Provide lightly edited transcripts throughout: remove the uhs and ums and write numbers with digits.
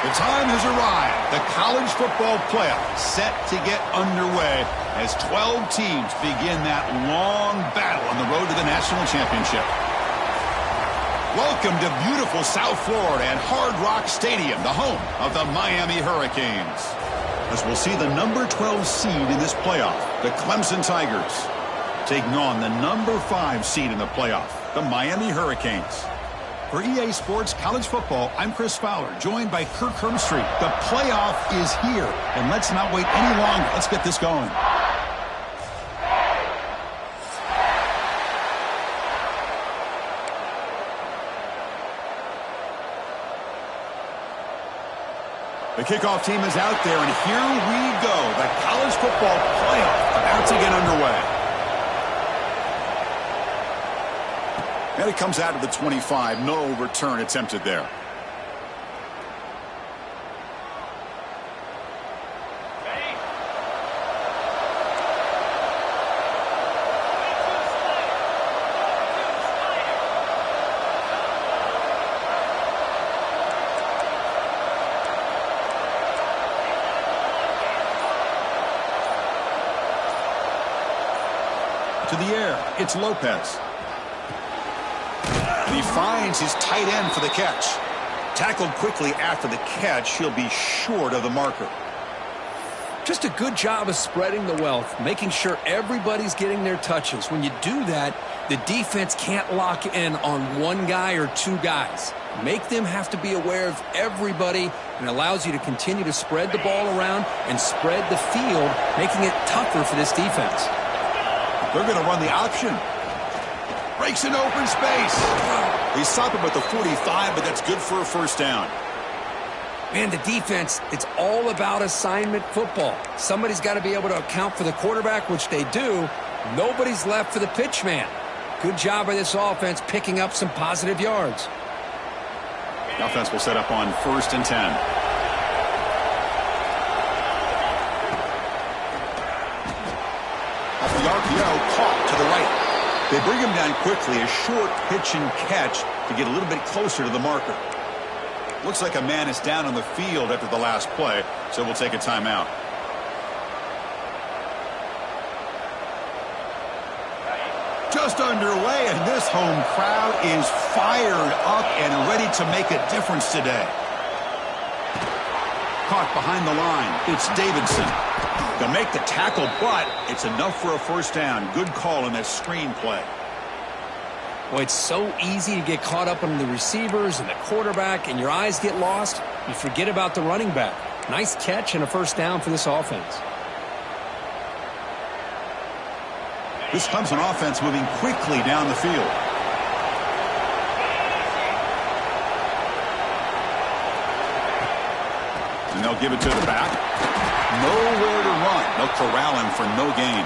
The time has arrived. The college football playoff set to get underway as 12 teams begin that long battle on the road to the national championship. Welcome to beautiful South Florida and Hard Rock Stadium, the home of the Miami Hurricanes. As we'll see the number 12 seed in this playoff, the Clemson Tigers, taking on the number 5 seed in the playoff, the Miami Hurricanes. For EA Sports College Football, I'm Chris Fowler, joined by Kirk Herbstreit. The playoff is here, and let's not wait any longer. Let's get this going. The kickoff team is out there, and here we go. The college football playoff about to get underway. And it comes out of the 25. No return attempted there. To the air, it's Lopez. And he finds his tight end for the catch. Tackled quickly after the catch, he'll be short of the marker. Just a good job of spreading the wealth, making sure everybody's getting their touches. When you do that, the defense can't lock in on one guy or two guys. Make them have to be aware of everybody, and allows you to continue to spread the ball around and spread the field, making it tougher for this defense. They're going to run the option. Breaks in open space. They stop him at the 45, but that's good for a first down. Man, the defense, it's all about assignment football. Somebody's got to be able to account for the quarterback, which they do. Nobody's left for the pitch man. Good job by this offense picking up some positive yards. The offense will set up on 1st and 10. Off the RPO, caught to the right. They bring him down quickly, a short pitch and catch to get a little bit closer to the marker. Looks like a man is down on the field after the last play, so we'll take a timeout. Just underway, and this home crowd is fired up and ready to make a difference today. Caught behind the line, it's Davidson. To make the tackle, but it's enough for a first down. Good call on that screen play. Well, it's so easy to get caught up on the receivers and the quarterback, and your eyes get lost. You forget about the running back. Nice catch and a first down for this offense. This Clemson offense moving quickly down the field. And they'll give it to the back. Nowhere to run. They'll corral him for no gain.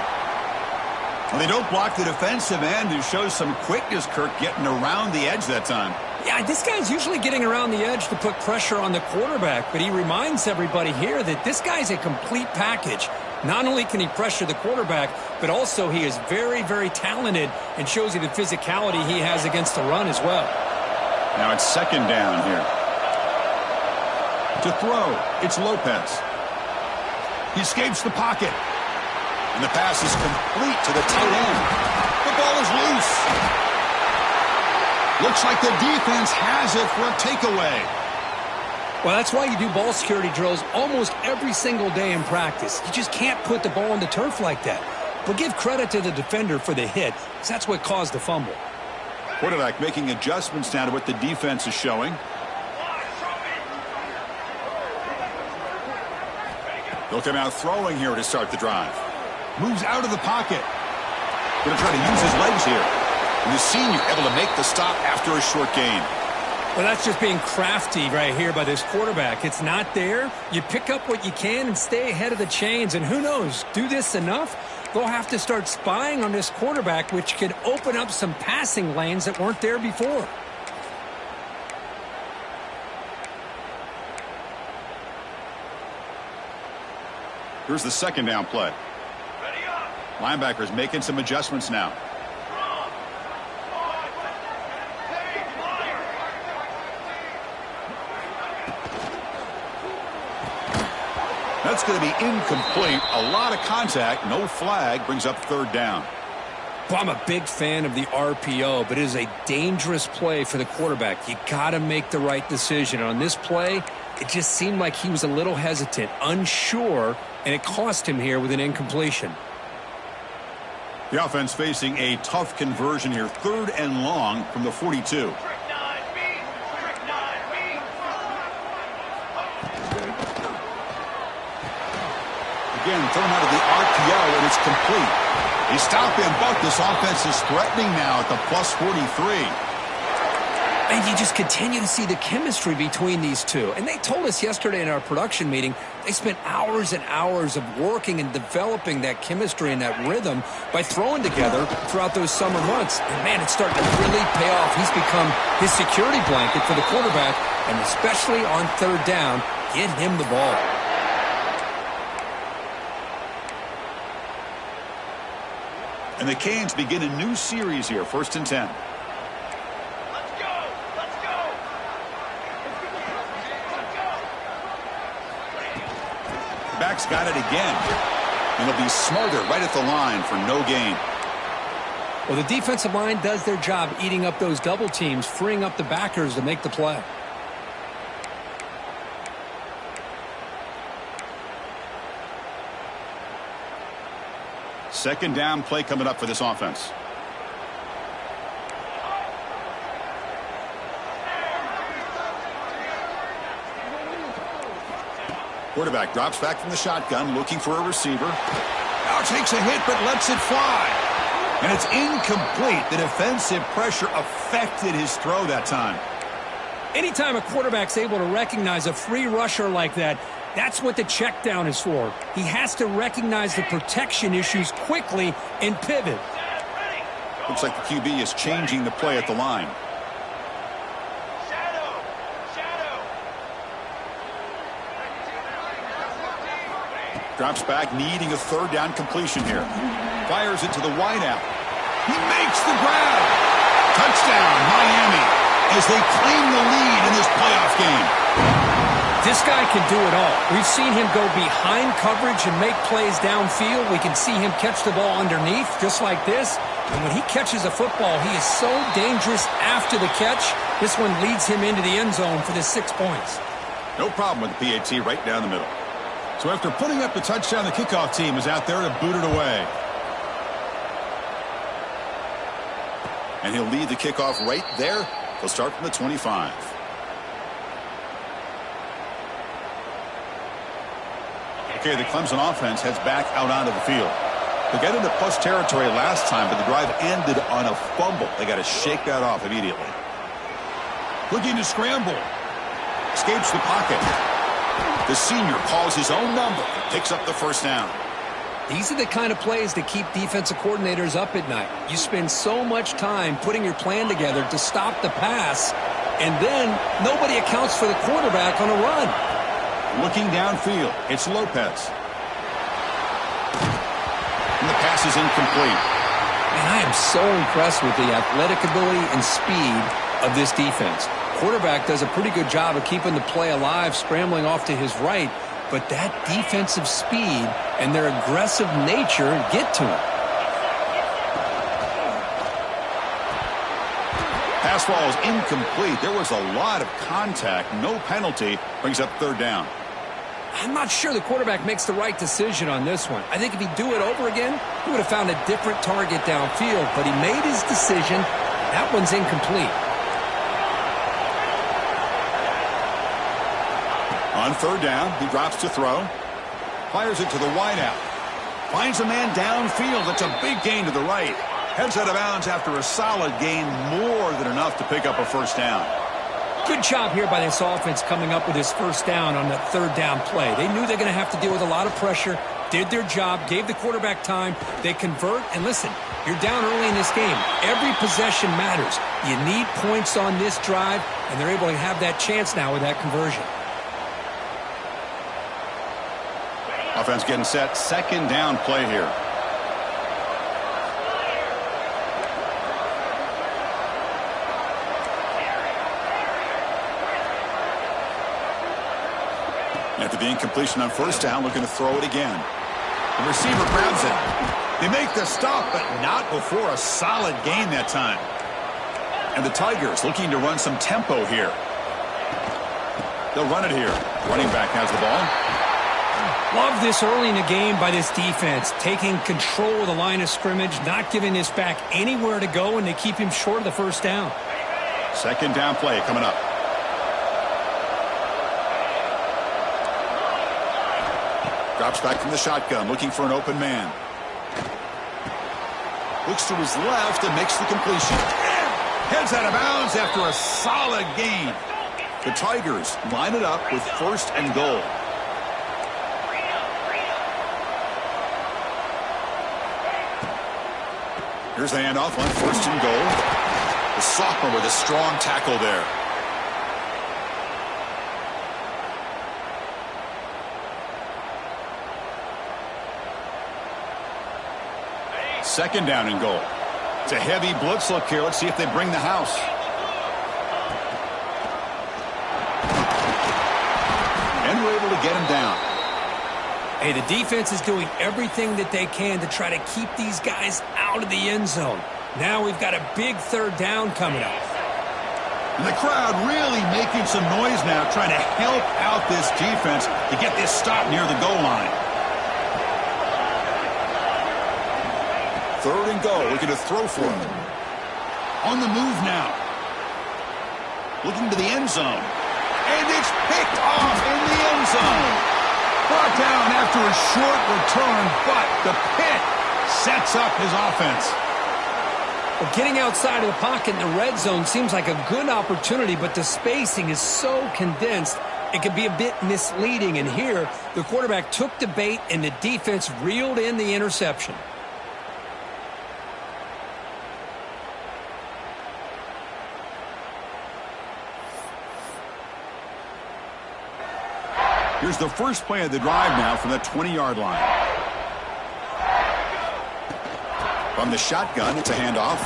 Well, they don't block the defensive end, who shows some quickness, Kirk, getting around the edge that time. Yeah, this guy's usually getting around the edge to put pressure on the quarterback, but he reminds everybody here that this guy's a complete package. Not only can he pressure the quarterback, but also he is very, very talented and shows you the physicality he has against the run as well. Now it's second down here. To throw, it's Lopez. He escapes the pocket. And the pass is complete to the tight end. The ball is loose. Looks like the defense has it for a takeaway. Well, that's why you do ball security drills almost every single day in practice. You just can't put the ball on the turf like that. But give credit to the defender for the hit, because that's what caused the fumble. Quarterback making adjustments now to what the defense is showing. They'll come out throwing here to start the drive. Moves out of the pocket. Going to try to use his legs here. And the senior able to make the stop after a short gain. Well, that's just being crafty right here by this quarterback. It's not there. You pick up what you can and stay ahead of the chains. And who knows, do this enough, they'll have to start spying on this quarterback, which could open up some passing lanes that weren't there before. Here's the second down play. Linebackers making some adjustments now. That's going to be incomplete. A lot of contact. No flag. Brings up third down. Well, I'm a big fan of the RPO, but it is a dangerous play for the quarterback. You got to make the right decision. On this play, it just seemed like he was a little hesitant, unsure, and it cost him here with an incompletion. The offense facing a tough conversion here. 3rd and long from the 42. Again, thrown out of the RPO, and it's complete. He stopped him, but this offense is threatening now at the plus 43. And you just continue to see the chemistry between these two. And they told us yesterday in our production meeting, they spent hours and hours of working and developing that chemistry and that rhythm by throwing together throughout those summer months. And, man, it's starting to really pay off. He's become his security blanket for the quarterback, and especially on 3rd down, get him the ball. And the Canes begin a new series here, 1st and 10. Back's got it again. And he'll be smothered right at the line for no gain. Well, the defensive line does their job eating up those double teams, freeing up the backers to make the play. Second down play coming up for this offense. Quarterback drops back from the shotgun, looking for a receiver. Now takes a hit, but lets it fly. And it's incomplete. The defensive pressure affected his throw that time. Anytime a quarterback's able to recognize a free rusher like that, that's what the check down is for. He has to recognize the protection issues quickly and pivot. Looks like the QB is changing the play at the line. Drops back, needing a 3rd down completion here. Fires it to the wideout. He makes the grab. Touchdown, Miami, as they claim the lead in this playoff game. This guy can do it all. We've seen him go behind coverage and make plays downfield. We can see him catch the ball underneath, just like this. And when he catches a football, he is so dangerous after the catch. This one leads him into the end zone for the 6 points. No problem with the PAT right down the middle. So after putting up the touchdown, the kickoff team is out there to boot it away. And he'll lead the kickoff right there. He'll start from the 25. Okay, the Clemson offense heads back out onto the field. They got into plus territory last time, but the drive ended on a fumble. They got to shake that off immediately. Looking to scramble. Escapes the pocket. The senior calls his own number, picks up the 1st down. These are the kind of plays that keep defensive coordinators up at night. You spend so much time putting your plan together to stop the pass, and then nobody accounts for the quarterback on a run. Looking downfield, it's Lopez. And the pass is incomplete. And I am so impressed with the athletic ability and speed of this defense. Quarterback does a pretty good job of keeping the play alive, scrambling off to his right, but that defensive speed and their aggressive nature get to him. Pass ball is incomplete. There was a lot of contact. No penalty. Brings up 3rd down. I'm not sure the quarterback makes the right decision on this one. I think if he'd do it over again, he would have found a different target downfield, but he made his decision. That one's incomplete. On 3rd down, he drops to throw. Fires it to the wideout. Finds a man downfield. That's a big gain to the right. Heads out of bounds after a solid gain, more than enough to pick up a 1st down. Good job here by this offense coming up with his 1st down on that 3rd down play. They knew they're going to have to deal with a lot of pressure, did their job, gave the quarterback time. They convert, and listen, you're down early in this game. Every possession matters. You need points on this drive, and they're able to have that chance now with that conversion. Offense getting set. 2nd down play here. After the incompletion on first down, looking to throw it again. The receiver grabs it. They make the stop, but not before a solid gain that time. And the Tigers looking to run some tempo here. They'll run it here. Running back has the ball. Love this early in the game by this defense, taking control of the line of scrimmage, not giving this back anywhere to go, and they keep him short of the first down. Second down play coming up. Drops back from the shotgun, looking for an open man. Looks to his left and makes the completion. Heads out of bounds after a solid gain. The Tigers line it up with first and goal. Here's the handoff on first and goal. The sophomore with a strong tackle there. Second down and goal. It's a heavy blitz look here. Let's see if they bring the house. And we're able to get him down. Hey, the defense is doing everything that they can to try to keep these guys out of the end zone. Now we've got a big third down coming up. And the crowd really making some noise now, trying to help out this defense to get this stop near the goal line. Third and goal, looking to throw for it. On the move now. Looking to the end zone. And it's picked off in the end zone. Brought down after a short return, but the pick sets up his offense. Well, getting outside of the pocket in the red zone seems like a good opportunity, but the spacing is so condensed, it can be a bit misleading. And here, the quarterback took the bait, and the defense reeled in the interception. Here's the first play of the drive now from the 20-yard line. From the shotgun, it's a handoff.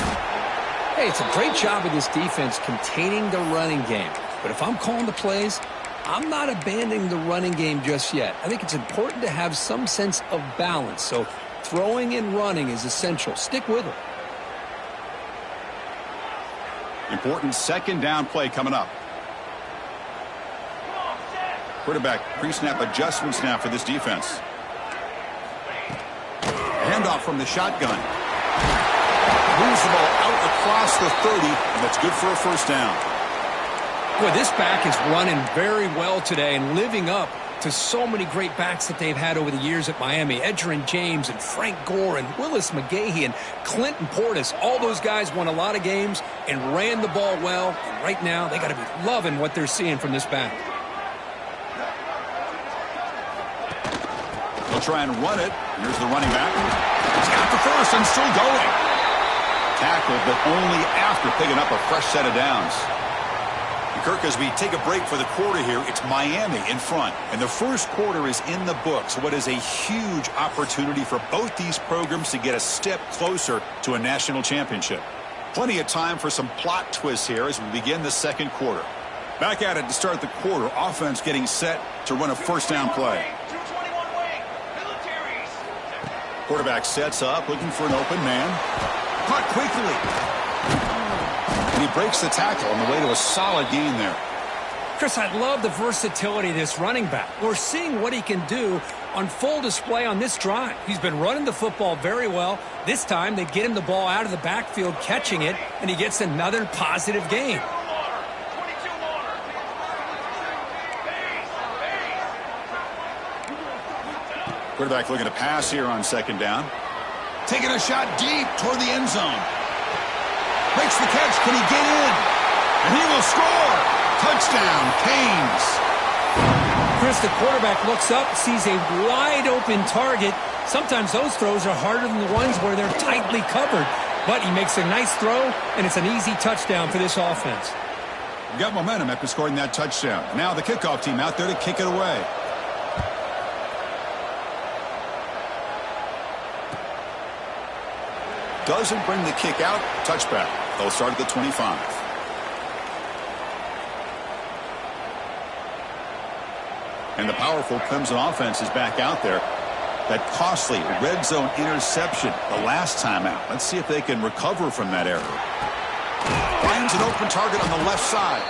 Hey, it's a great job of this defense containing the running game. But if I'm calling the plays, I'm not abandoning the running game just yet. I think it's important to have some sense of balance. So throwing and running is essential. Stick with it. Important second down play coming up. Quarterback pre-snap adjustments now for this defense. Handoff from the shotgun. Moves the ball out across the 30, and that's good for a first down. Boy, this back is running very well today and living up to so many great backs that they've had over the years at Miami. Edgerrin James and Frank Gore and Willis McGahee and Clinton Portis. All those guys won a lot of games and ran the ball well. And right now, they got to be loving what they're seeing from this back. They'll try and run it. Here's the running back. He's got the first and still going. Tackled, but only after picking up a fresh set of downs. And Kirk, as we take a break for the quarter here, it's Miami in front. And the first quarter is in the books. What is a huge opportunity for both these programs to get a step closer to a national championship. Plenty of time for some plot twists here as we begin the second quarter. Back at it to start the quarter. Offense getting set to run a first down play. Quarterback sets up, looking for an open man. Caught quickly. And he breaks the tackle on the way to a solid gain there. Chris, I love the versatility of this running back. We're seeing what he can do on full display on this drive. He's been running the football very well. This time, they get him the ball out of the backfield, catching it, and he gets another positive gain. Quarterback looking to pass here on second down. Taking a shot deep toward the end zone. Makes the catch. Can he get in? And he will score. Touchdown, Canes. Chris, the quarterback looks up, sees a wide open target. Sometimes those throws are harder than the ones where they're tightly covered. But he makes a nice throw, and it's an easy touchdown for this offense. Got momentum after scoring that touchdown. Now the kickoff team out there to kick it away. Doesn't bring the kick out. Touchback. They'll start at the 25. And the powerful Clemson offense is back out there. That costly red zone interception the last time out. Let's see if they can recover from that error. Finds an open target on the left side.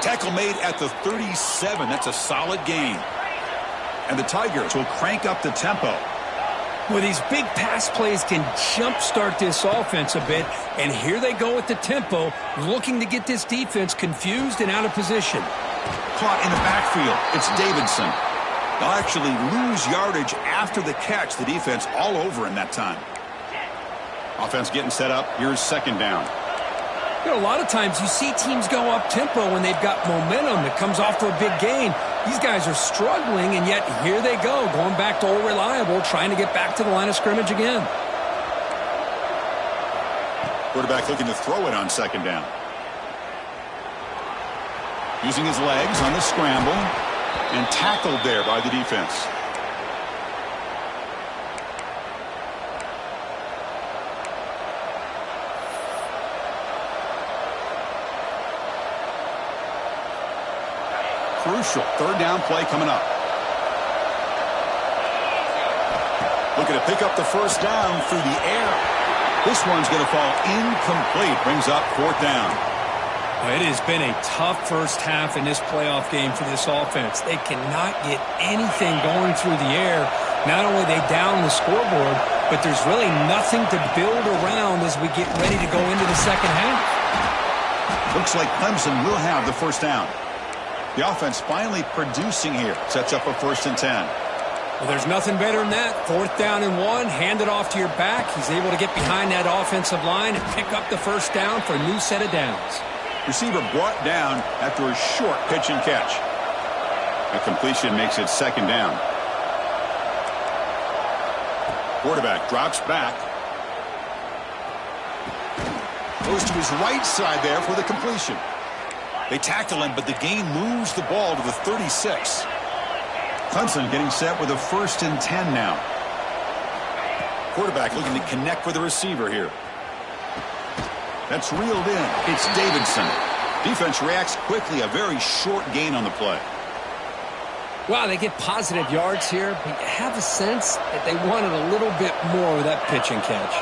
Tackle made at the 37. That's a solid gain. And the Tigers will crank up the tempo. Well, these big pass plays can jumpstart this offense a bit. And here they go with the tempo, looking to get this defense confused and out of position. Caught in the backfield. It's Davidson. They'll actually lose yardage after the catch. The defense all over in that time. Offense getting set up. Here's second down. You know, a lot of times you see teams go up-tempo when they've got momentum that comes off for a big gain. These guys are struggling, and yet here they go, going back to old reliable, trying to get back to the line of scrimmage again. Quarterback looking to throw it on second down. Using his legs on the scramble, and tackled there by the defense. Crucial third down play coming up. Looking to pick up the first down through the air. This one's going to fall incomplete. Brings up fourth down. It has been a tough first half in this playoff game for this offense. They cannot get anything going through the air. Not only they down the scoreboard, but there's really nothing to build around as we get ready to go into the second half. Looks like Clemson will have the first down. The offense finally producing here. Sets up a 1st and 10. Well, there's nothing better than that. 4th down and 1. Hand it off to your back. He's able to get behind that offensive line and pick up the first down for a new set of downs. Receiver brought down after a short pitch and catch. A completion makes it second down. Quarterback drops back. Goes to his right side there for the completion. They tackle him, but the gain moves the ball to the 36. Clemson getting set with a 1st and 10 now. Quarterback looking to connect with the receiver here. That's reeled in. It's Davidson. Defense reacts quickly. A very short gain on the play. Wow, they get positive yards here, but you have a sense that they wanted a little bit more with that pitch and catch.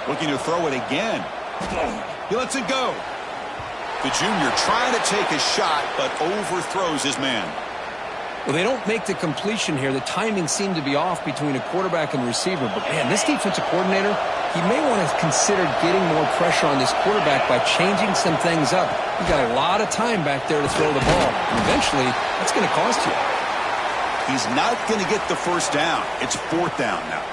Looking to throw it again. He lets it go. The junior trying to take a shot, but overthrows his man. Well, they don't make the completion here. The timing seemed to be off between a quarterback and receiver. But, man, this defensive coordinator, he may want to consider getting more pressure on this quarterback by changing some things up. He's got a lot of time back there to throw the ball. And eventually, that's going to cost you. He's not going to get the first down. It's 4th down now.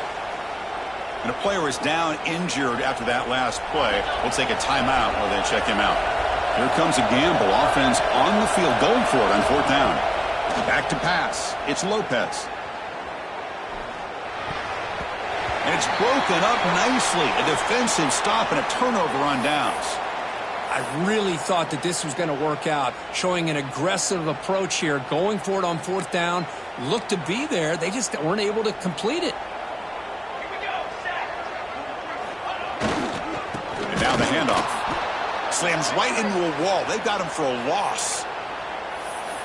And a player is down injured after that last play. We'll take a timeout while they check him out. Here comes a gamble. Offense on the field going for it on 4th down. Back to pass. It's Lopez. And it's broken up nicely. A defensive stop and a turnover on downs. I really thought that this was going to work out, showing an aggressive approach here, going for it on 4th down. Looked to be there. They just weren't able to complete it. And now the handoff. Slams right into a wall. They got him for a loss.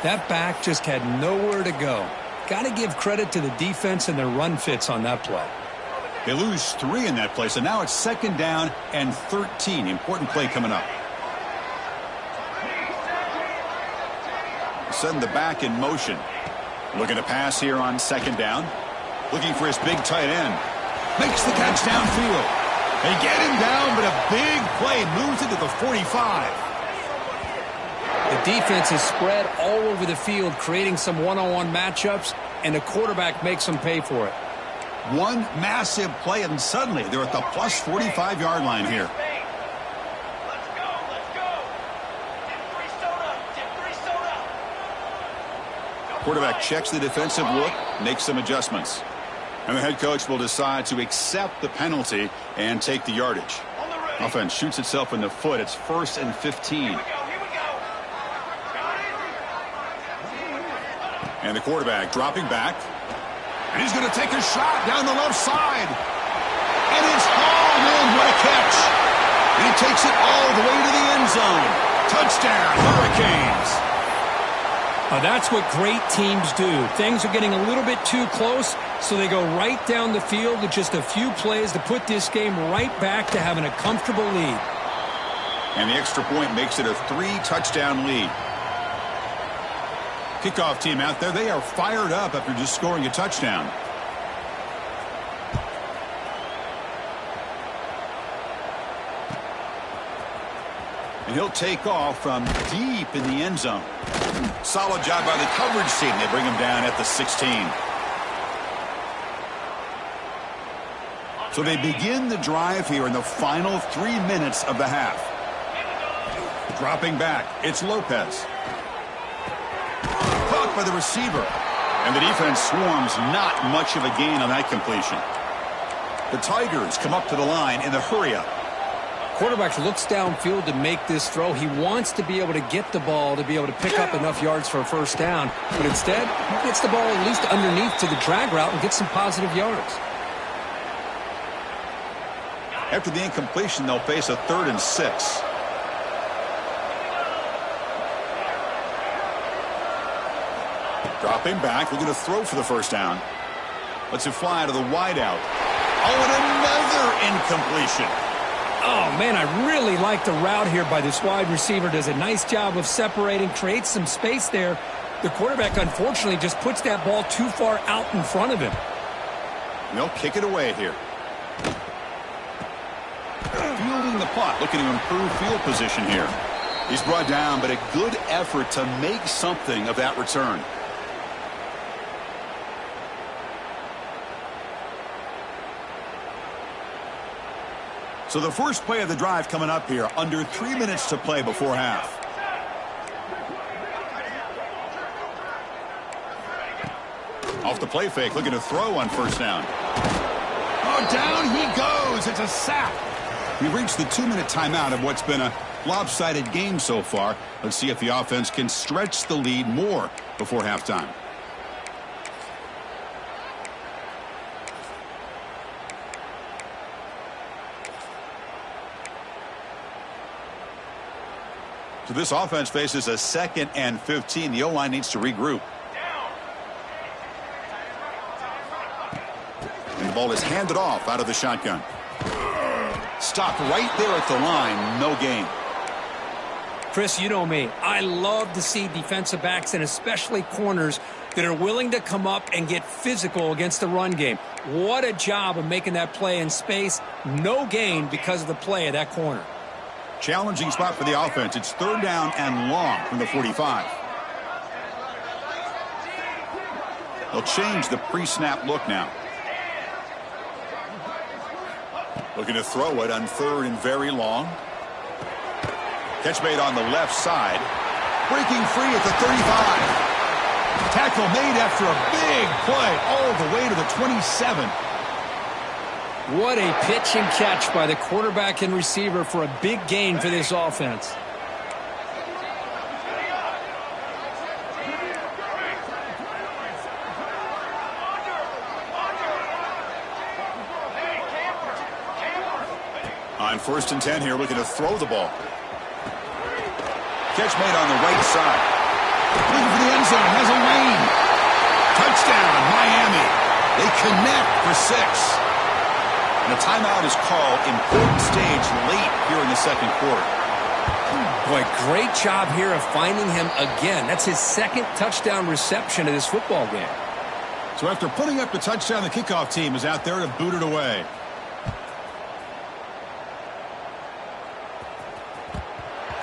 That back just had nowhere to go. Got to give credit to the defense and their run fits on that play. They lose 3 in that play, so now it's 2nd down and 13. Important play coming up. Sending the back in motion. Looking to pass here on 2nd down. Looking for his big tight end. Makes the catch downfield. They get him down, but a big play moves it to the 45. The defense is spread all over the field, creating some one-on-one matchups, and the quarterback makes them pay for it. One massive play, and suddenly they're at the plus 45-yard line here. Quarterback checks the defensive look, makes some adjustments. And the head coach will decide to accept the penalty and take the yardage. Offense shoots itself in the foot. It's 1st and 15. And the quarterback dropping back. And he's going to take a shot down the left side. And it's hauled in. What a catch. And he takes it all the way to the end zone. Touchdown, Hurricanes. That's what great teams do. Things are getting a little bit too close, so they go right down the field with just a few plays to put this game right back to having a comfortable lead. And the extra point makes it a 3-touchdown lead. Kickoff team out there, they are fired up after just scoring a touchdown. And he'll take off from deep in the end zone. Solid job by the coverage team. They bring him down at the 16. So they begin the drive here in the final 3 minutes of the half. Dropping back, it's Lopez. Caught by the receiver. And the defense swarms, not much of a gain on that completion. The Tigers come up to the line in the hurry-up. Quarterback looks downfield to make this throw. He wants to be able to get the ball to be able to pick up enough yards for a first down. But instead, he gets the ball at least underneath to the drag route and gets some positive yards. After the incompletion, they'll face a 3rd and 6. Dropping back, looking to throw for the first down. Lets it fly to the wideout. Oh, and another incompletion. Oh, man, I really like the route here by this wide receiver. Does a nice job of separating, creates some space there. The quarterback, unfortunately, just puts that ball too far out in front of him. They'll kick it away here. Fielding the punt, looking to improve field position here. He's brought down, but a good effort to make something of that return. So the first play of the drive coming up here, under 3 minutes to play before half. Off the play fake, looking to throw on first down. Oh, down he goes. It's a sack. We've reached the 2-minute timeout of what's been a lopsided game so far. Let's see if the offense can stretch the lead more before halftime. So this offense faces a 2nd and 15. The O-line needs to regroup. And the ball is handed off out of the shotgun. Stopped right there at the line. No gain. Chris, you know me. I love to see defensive backs and especially corners that are willing to come up and get physical against the run game. What a job of making that play in space. No gain because of the play of that corner. Challenging spot for the offense. It's 3rd down and long from the 45. They'll change the pre-snap look now. Looking to throw it on 3rd and very long. Catch made on the left side. Breaking free at the 35. Tackle made after a big play all the way to the 27. What a pitch and catch by the quarterback and receiver for a big gain for this offense. On 1st and 10 here, looking to throw the ball. Catch made on the right side. Looking for the end zone, has a lane. Touchdown, Miami. They connect for 6. And a timeout is called. Important stage late here in the 2nd quarter. Boy, great job here of finding him again. That's his 2nd touchdown reception of this football game. So after putting up the touchdown, the kickoff team is out there to boot it away.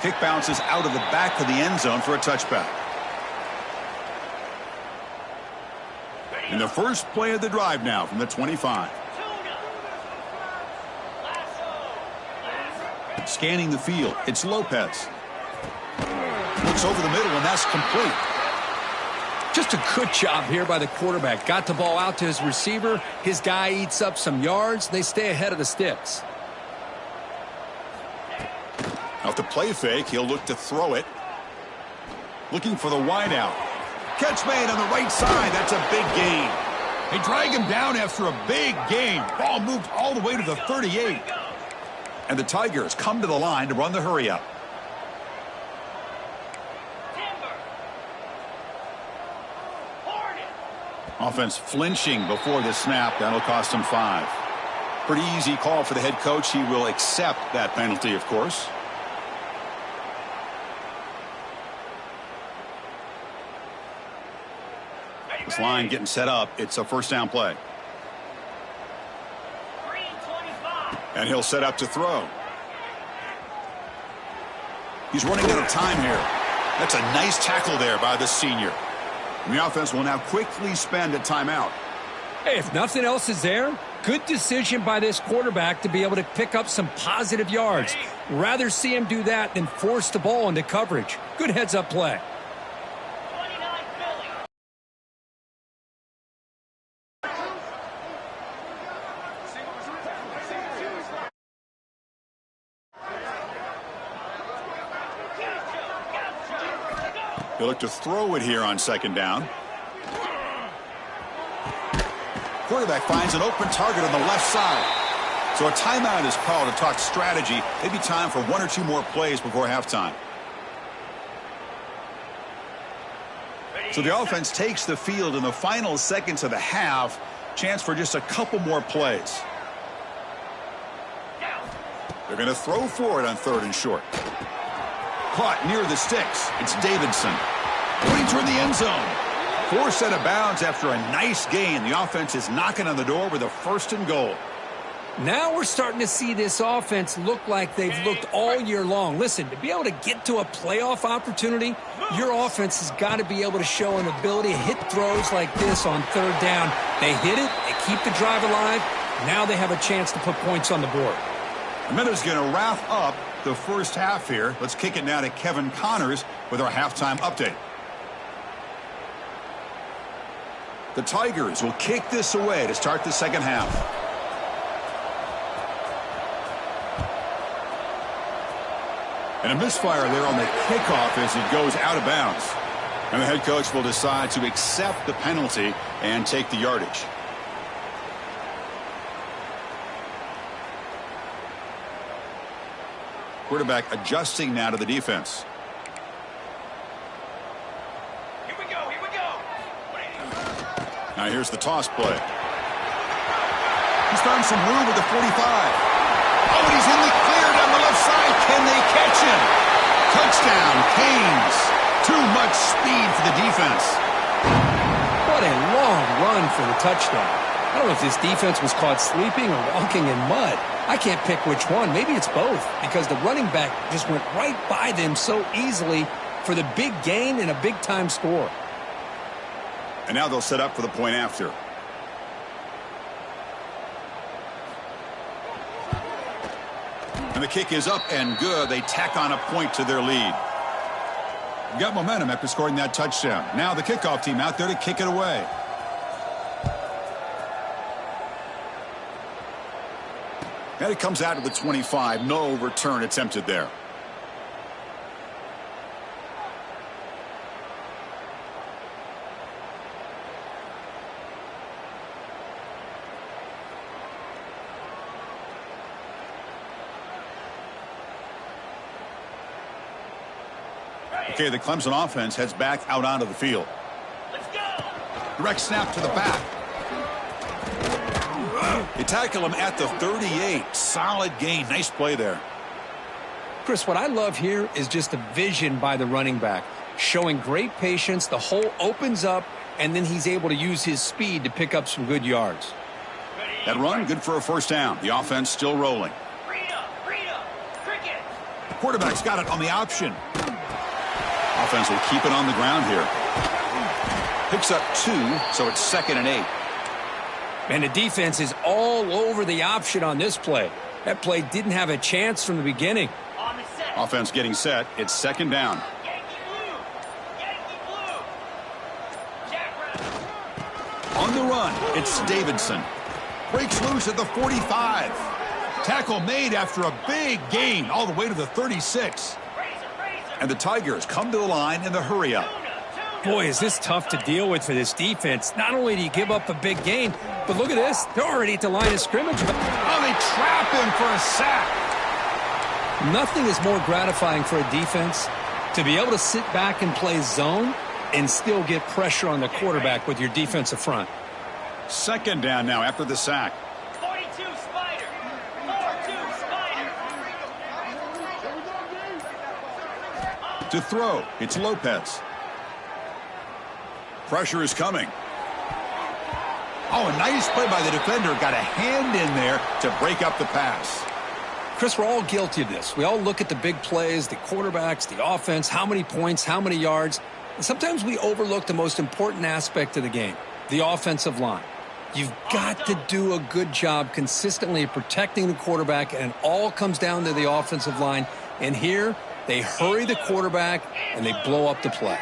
Kick bounces out of the back of the end zone for a touchback. And the first play of the drive now from the 25. Scanning the field, it's Lopez. Looks over the middle, and that's complete. Just a good job here by the quarterback. Got the ball out to his receiver. His guy eats up some yards. They stay ahead of the sticks. Off the play fake, he'll look to throw it. Looking for the wideout. Catch made on the right side. That's a big gain. They drag him down after a big gain. Ball moved all the way to the 38. And the Tigers come to the line to run the hurry up. Offense flinching before the snap. That'll cost him 5. Pretty easy call for the head coach. He will accept that penalty, of course. This line getting set up. It's a first down play. And he'll set up to throw. He's running out of time here. That's a nice tackle there by the senior. And the offense will now quickly spend a timeout. Hey, if nothing else is there, good decision by this quarterback to be able to pick up some positive yards. Rather see him do that than force the ball into coverage. Good heads-up play. He'll look to throw it here on second down. Quarterback finds an open target on the left side. So a timeout is called to talk strategy. Maybe time for 1 or 2 more plays before halftime. So the offense takes the field in the final seconds of the half. Chance for just a couple more plays. They're going to throw for it on 3rd and short. Caught near the sticks. It's Davidson. Pointing toward the end zone. Forced out of bounds after a nice gain. The offense is knocking on the door with a 1st and goal. Now we're starting to see this offense look like they've looked all year long. Listen, to be able to get to a playoff opportunity, your offense has got to be able to show an ability to hit throws like this on 3rd down. They hit it. They keep the drive alive. Now they have a chance to put points on the board. The minute's going to wrap up the first half here. Let's kick it now to Kevin Connors with our halftime update. The Tigers will kick this away to start the second half. And a misfire there on the kickoff as it goes out of bounds. And the head coach will decide to accept the penalty and take the yardage. Quarterback adjusting now to the defense. Here we go, here we go. Now here's the toss play. He's found some room with the 45. Oh, and he's in the clear down the left side. Can they catch him? Touchdown, Canes. Too much speed for the defense. What a long run for the touchdown. I don't know if this defense was caught sleeping or walking in mud. I can't pick which one. Maybe it's both, because the running back just went right by them so easily for the big gain and a big-time score. And now they'll set up for the point after. And the kick is up and good. They tack on a point to their lead. Got momentum after scoring that touchdown. Now the kickoff team out there to kick it away. And it comes out to the 25. No return attempted there. Okay, the Clemson offense heads back out onto the field. Let's go. Direct snap to the back. They tackle him at the 38. Solid gain. Nice play there. Chris, what I love here is just the vision by the running back. Showing great patience. The hole opens up, and then he's able to use his speed to pick up some good yards. That run, good for a first down. The offense still rolling. Rita, cricket. Quarterback's got it on the option. Offense will keep it on the ground here. Picks up 2, so it's 2nd and 8. And the defense is all over the option on this play. That play didn't have a chance from the beginning. On the set. Offense getting set. It's 2nd down. Yankee blue. Yankee blue. Jack On the run, it's Davidson. Breaks loose at the 45. Tackle made after a big gain all the way to the 36. And the Tigers come to the line in the hurry up. Boy, is this tough to deal with for this defense. Not only do you give up a big gain, but look at this. They're already at the line of scrimmage. Oh, they trap him for a sack. Nothing is more gratifying for a defense to be able to sit back and play zone and still get pressure on the quarterback with your defensive front. Second down now after the sack. 42 Spider. 4-2 Spider. To throw, it's Lopez. Pressure is coming. Oh, a nice play by the defender. Got a hand in there to break up the pass. Chris, we're all guilty of this. We all look at the big plays, the quarterbacks, the offense, how many points, how many yards. And sometimes we overlook the most important aspect of the game, the offensive line. You've got to do a good job consistently of protecting the quarterback, and it all comes down to the offensive line. And here, they hurry the quarterback, and they blow up the play.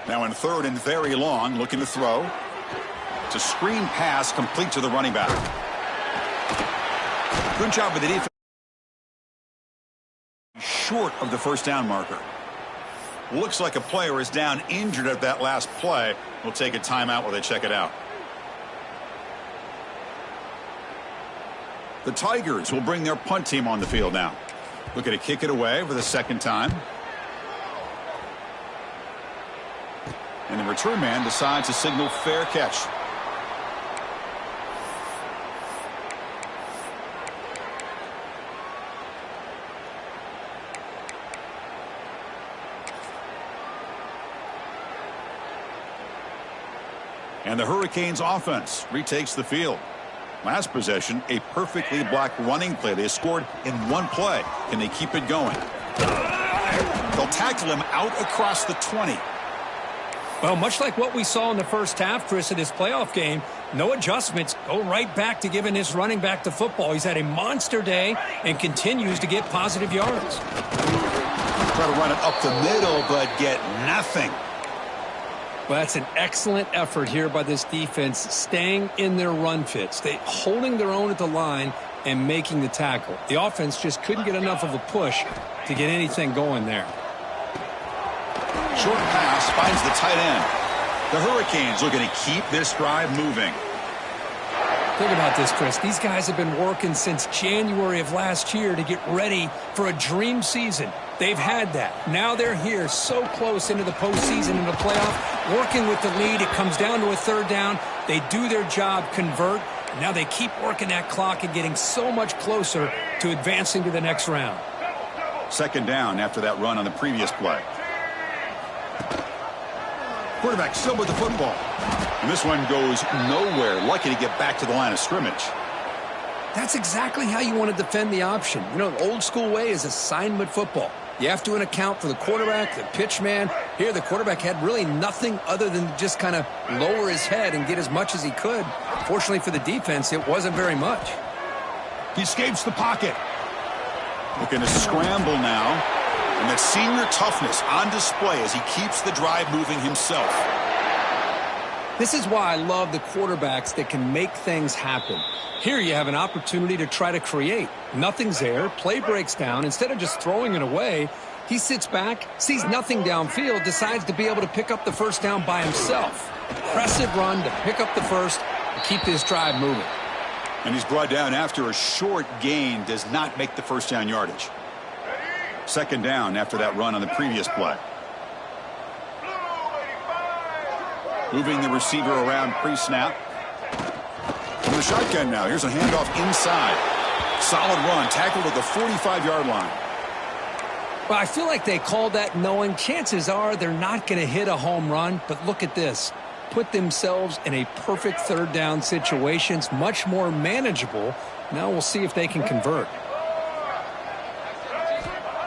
Now in third and very long, looking to throw. It's a screen pass complete to the running back. Good job with the defense. Short of the first down marker. Looks like a player is down injured at that last play. We'll take a timeout while they check it out. The Tigers will bring their punt team on the field now. Looking to kick it away for the second time. And the return man decides to signal fair catch. And the Hurricanes offense retakes the field. Last possession, a perfectly blocked running play. They scored in one play. Can they keep it going? They'll tackle him out across the 20. Well, much like what we saw in the first half, Chris, of this playoff game, no adjustments. Go right back to giving his running back the football. He's had a monster day and continues to get positive yards. Try to run it up the middle, but get nothing. Well, that's an excellent effort here by this defense, staying in their run fits. They holding their own at the line and making the tackle. The offense just couldn't get enough of a push to get anything going there. Short pass finds the tight end. The Hurricanes looking to keep this drive moving. Think about this, Chris. These guys have been working since January of last year to get ready for a dream season. They've had that. Now they're here so close into the postseason and the playoff, working with the lead. It comes down to a third down. They do their job, convert. And now they keep working that clock and getting so much closer to advancing to the next round. Second down after that run on the previous play. Quarterback still with the football. And this one goes nowhere. Lucky to get back to the line of scrimmage. That's exactly how you want to defend the option. You know, the old school way is assignment football. You have to account for the quarterback, the pitch man. Here, the quarterback had really nothing other than just kind of lower his head and get as much as he could. Fortunately for the defense, it wasn't very much. He escapes the pocket. Looking to scramble now. And that senior toughness on display as he keeps the drive moving himself. This is why I love the quarterbacks that can make things happen. Here you have an opportunity to try to create. Nothing's there. Play breaks down. Instead of just throwing it away, he sits back, sees nothing downfield, decides to be able to pick up the first down by himself. Impressive run to pick up the first and keep this drive moving. And he's brought down after a short gain, does not make the first down yardage. Second down after that run on the previous play. Moving the receiver around pre-snap. From the shotgun now. Here's a handoff inside. Solid run. Tackled at the 45-yard line. Well, I feel like they called that knowing chances are they're not going to hit a home run. But look at this. Put themselves in a perfect third down situation. It's much more manageable. Now we'll see if they can convert.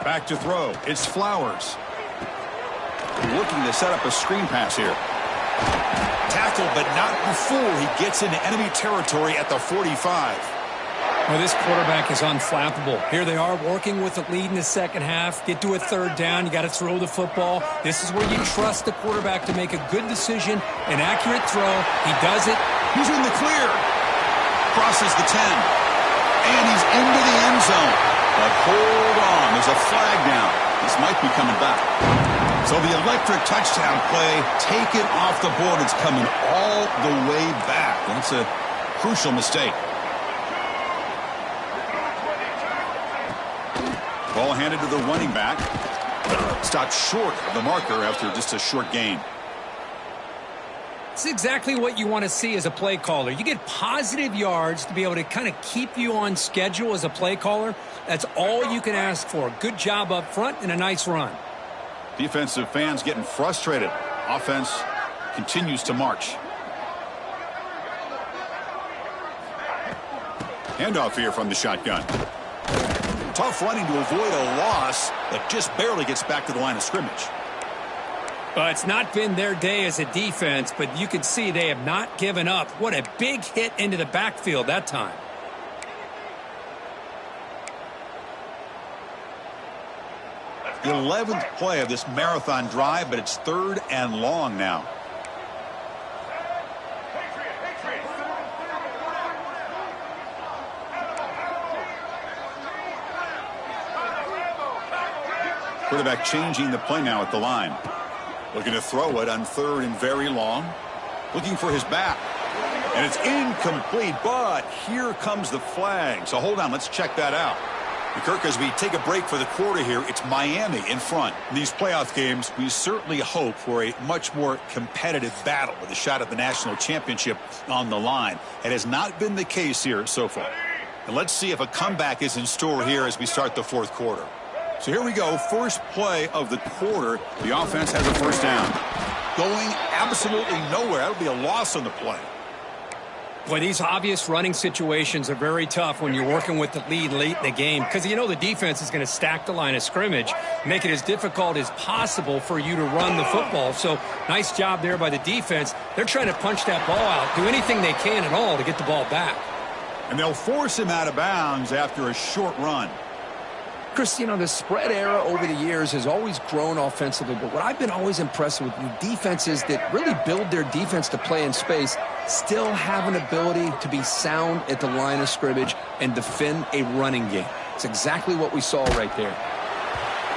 Back to throw. It's Flowers. Looking to set up a screen pass here. Tackled, but not before he gets into enemy territory at the 45. Well, this quarterback is unflappable. Here they are working with the lead in the second half. Get to a third down. You got to throw the football. This is where you trust the quarterback to make a good decision, an accurate throw. He does it. He's in the clear. Crosses the 10. And he's into the end zone. But hold on. There's a flag down. This might be coming back. So the electric touchdown play taken off the board. It's coming all the way back. That's a crucial mistake. Ball handed to the running back. Stopped short of the marker after just a short gain. It's exactly what you want to see as a play caller. You get positive yards to be able to kind of keep you on schedule as a play caller. That's all you can ask for. Good job up front and a nice run. Defensive fans getting frustrated. Offense continues to march. Handoff here from the shotgun. Tough running to avoid a loss, but just barely gets back to the line of scrimmage. It's not been their day as a defense, but you can see they have not given up. What a big hit into the backfield that time. The 11th play of this marathon drive, but it's 3rd and long now. Quarterback changing the play now at the line. Looking to throw it on 3rd and very long. Looking for his back. And it's incomplete, but here comes the flag. So hold on, let's check that out. Kirk, as we take a break for the quarter here, it's Miami in front. In these playoff games, we certainly hope for a much more competitive battle with a shot at the national championship on the line. It has not been the case here so far. And let's see if a comeback is in store here as we start the 4th quarter. So here we go, first play of the quarter. The offense has a first down. Going absolutely nowhere. That'll be a loss on the play. Boy, these obvious running situations are very tough when you're working with the lead late in the game because you know the defense is going to stack the line of scrimmage, make it as difficult as possible for you to run the football. So nice job there by the defense. They're trying to punch that ball out, do anything they can at all to get the ball back. And they'll force him out of bounds after a short run. Chris, you know, the spread era over the years has always grown offensively, but what I've been always impressed with defenses that really build their defense to play in space still have an ability to be sound at the line of scrimmage and defend a running game. It's exactly what we saw right there.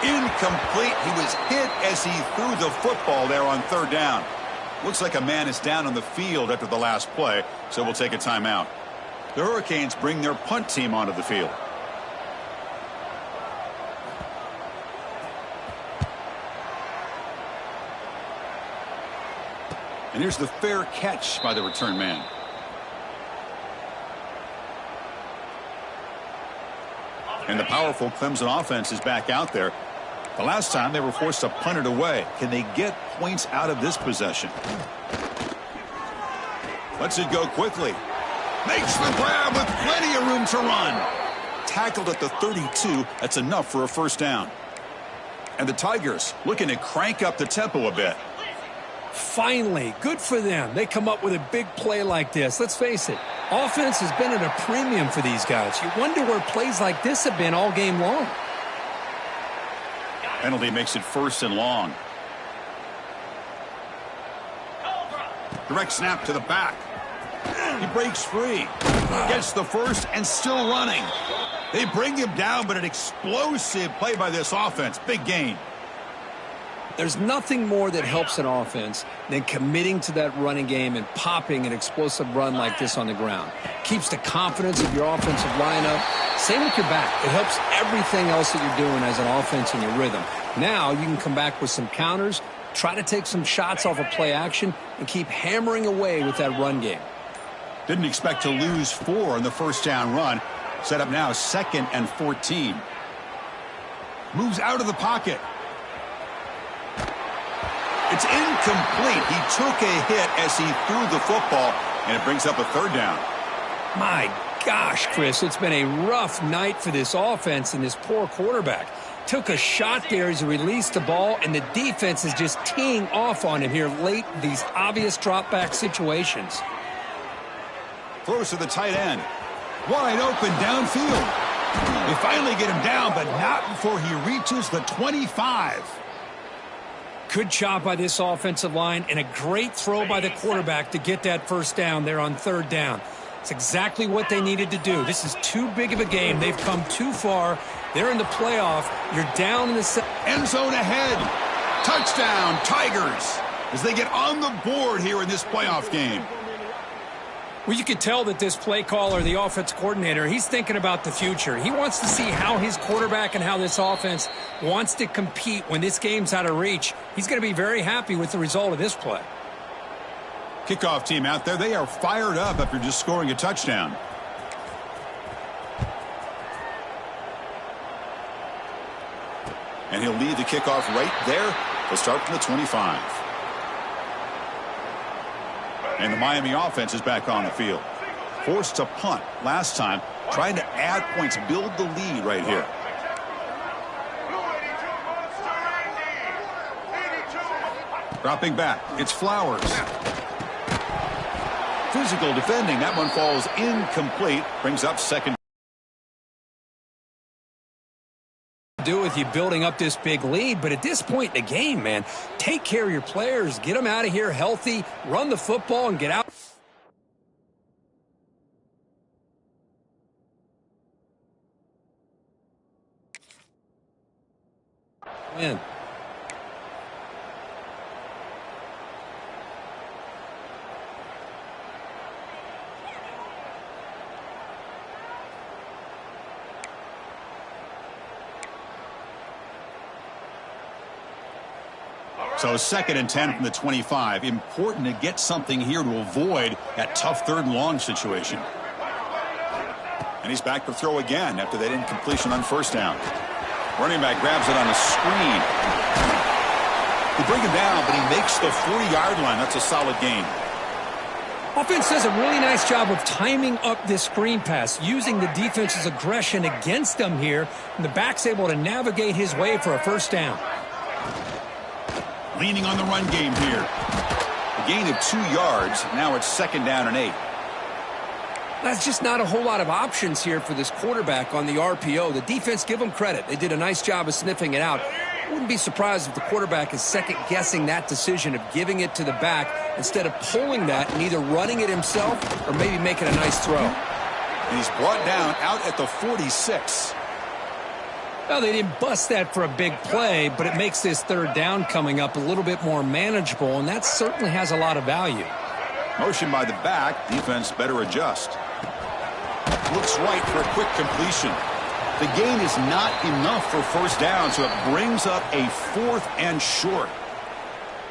Incomplete. He was hit as he threw the football there on 3rd down. Looks like a man is down on the field after the last play, so we'll take a timeout. The Hurricanes bring their punt team onto the field. And here's the fair catch by the return man. And the powerful Clemson offense is back out there. The last time they were forced to punt it away. Can they get points out of this possession? Lets it go quickly. Makes the grab with plenty of room to run. Tackled at the 32. That's enough for a first down. And the Tigers looking to crank up the tempo a bit. Finally, good for them. They come up with a big play like this. Let's face it, offense has been at a premium for these guys. You wonder where plays like this have been all game long. Penalty makes it 1st and long. Direct snap to the back. He breaks free. Gets the first and still running. They bring him down, but an explosive play by this offense. Big gain. There's nothing more that helps an offense than committing to that running game and popping an explosive run like this on the ground. Keeps the confidence of your offensive lineup. Same with your back. It helps everything else that you're doing as an offense in your rhythm. Now you can come back with some counters, try to take some shots off of play action, and keep hammering away with that run game. Didn't expect to lose 4 on the first down run. Set up now 2nd and 14. Moves out of the pocket. It's incomplete. He took a hit as he threw the football, and it brings up a 3rd down. My gosh, Chris, it's been a rough night for this offense and this poor quarterback. Took a shot there as he released the ball, and the defense is just teeing off on him here late in these obvious drop-back situations. Throws to the tight end. Wide open downfield. They finally get him down, but not before he reaches the 25. Good job by this offensive line and a great throw by the quarterback to get that first down there on 3rd down. It's exactly what they needed to do. This is too big of a game. They've come too far. They're in the playoff. You're down in the end zone ahead. Touchdown, Tigers, as they get on the board here in this playoff game. Well, you could tell that this play caller, the offense coordinator, he's thinking about the future. He wants to see how his quarterback and how this offense wants to compete when this game's out of reach. He's going to be very happy with the result of this play. Kickoff team out there, they are fired up after just scoring a touchdown. And he'll lead the kickoff right there. He'll start from the 25. And the Miami offense is back on the field. Forced to punt last time, trying to add points, build the lead right here. Dropping back, it's Flowers. Physical defending, that one falls incomplete, brings up second. Do with you building up this big lead, but at this point in the game, man, take care of your players, get them out of here healthy, run the football and get out. Win. So 2nd and 10 from the 25. Important to get something here to avoid that tough 3rd and long situation. And he's back to throw again after that incompletion on 1st down. Running back grabs it on a screen. They bring him down, but he makes the 40-yard line. That's a solid gain. Offense does a really nice job of timing up this screen pass, using the defense's aggression against them here, and the back's able to navigate his way for a 1st down. Leaning on the run game here. A gain of 2 yards. Now it's 2nd down and 8. That's just not a whole lot of options here for this quarterback on the RPO. The defense, give them credit. They did a nice job of sniffing it out. Wouldn't be surprised if the quarterback is second-guessing that decision of giving it to the back instead of pulling that and either running it himself or maybe making a nice throw. And he's brought down out at the 46. Well, they didn't bust that for a big play, but it makes this 3rd down coming up a little bit more manageable, and that certainly has a lot of value. Motion by the back. Defense better adjust. Looks right for a quick completion. The gain is not enough for 1st down, so it brings up a 4th and short.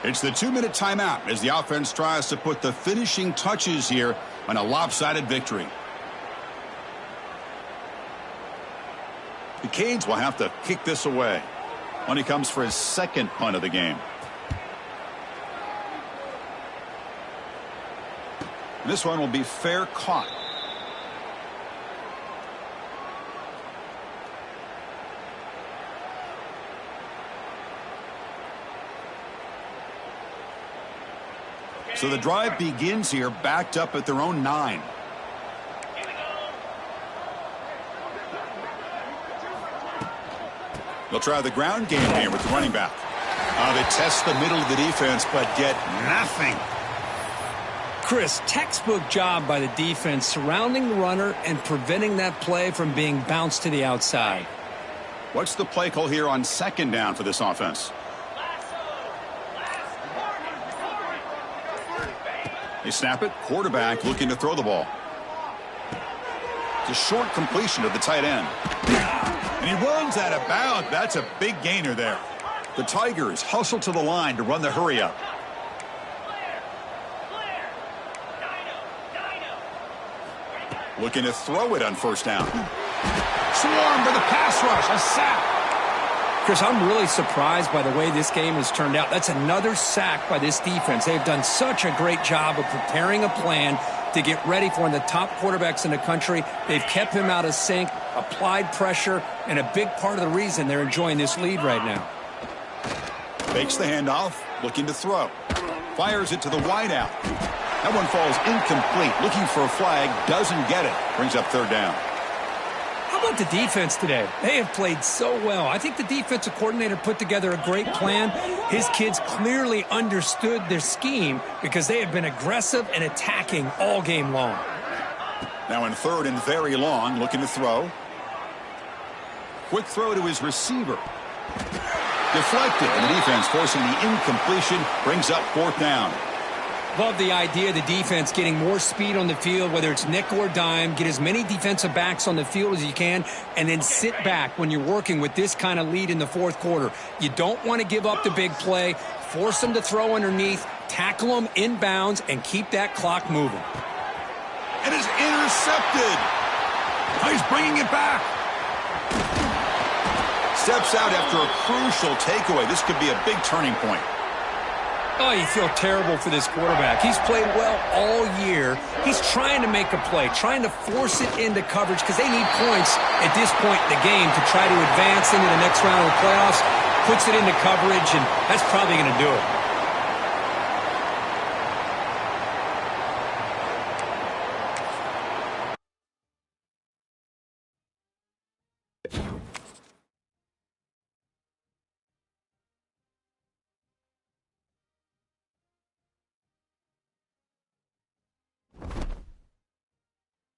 It's the 2-minute timeout as the offense tries to put the finishing touches here on a lopsided victory. The Canes will have to kick this away when he comes for his 2nd punt of the game. This one will be fair caught. So the drive begins here, backed up at their own 9. They'll try the ground game here with the running back. They test the middle of the defense, but get nothing. Chris, textbook job by the defense surrounding the runner and preventing that play from being bounced to the outside. What's the play call here on 2nd down for this offense? They snap it. Quarterback looking to throw the ball. It's a short completion of the tight end. And he runs out of bounds. That's a big gainer there. The Tigers hustle to the line to run the hurry up. Looking to throw it on 1st down. Swarmed by the pass rush. A sack. Chris, I'm really surprised by the way this game has turned out. That's another sack by this defense. They've done such a great job of preparing a plan to get ready for one of the top quarterbacks in the country. They've kept him out of sync, applied pressure, and a big part of the reason they're enjoying this lead right now. Fakes the handoff, looking to throw. Fires it to the wideout. That one falls incomplete. Looking for a flag, doesn't get it. Brings up 3rd down. How about the defense today? They have played so well. I think the defensive coordinator put together a great plan. His kids clearly understood their scheme because they have been aggressive and attacking all game long. Now in 3rd and very long, looking to throw. Quick throw to his receiver. Deflected, and the defense forcing the incompletion, brings up 4th down. Love the idea of the defense getting more speed on the field, whether it's nickel or dime. Get as many defensive backs on the field as you can, and then sit back when you're working with this kind of lead in the fourth quarter. You don't want to give up the big play. Force them to throw underneath, tackle them inbounds, and keep that clock moving. And it's intercepted. Now he's bringing it back. Steps out after a crucial takeaway. This could be a big turning point. Oh, you feel terrible for this quarterback. He's played well all year. He's trying to make a play, trying to force it into coverage because they need points at this point in the game to try to advance into the next round of the playoffs. Puts it into coverage, and that's probably going to do it.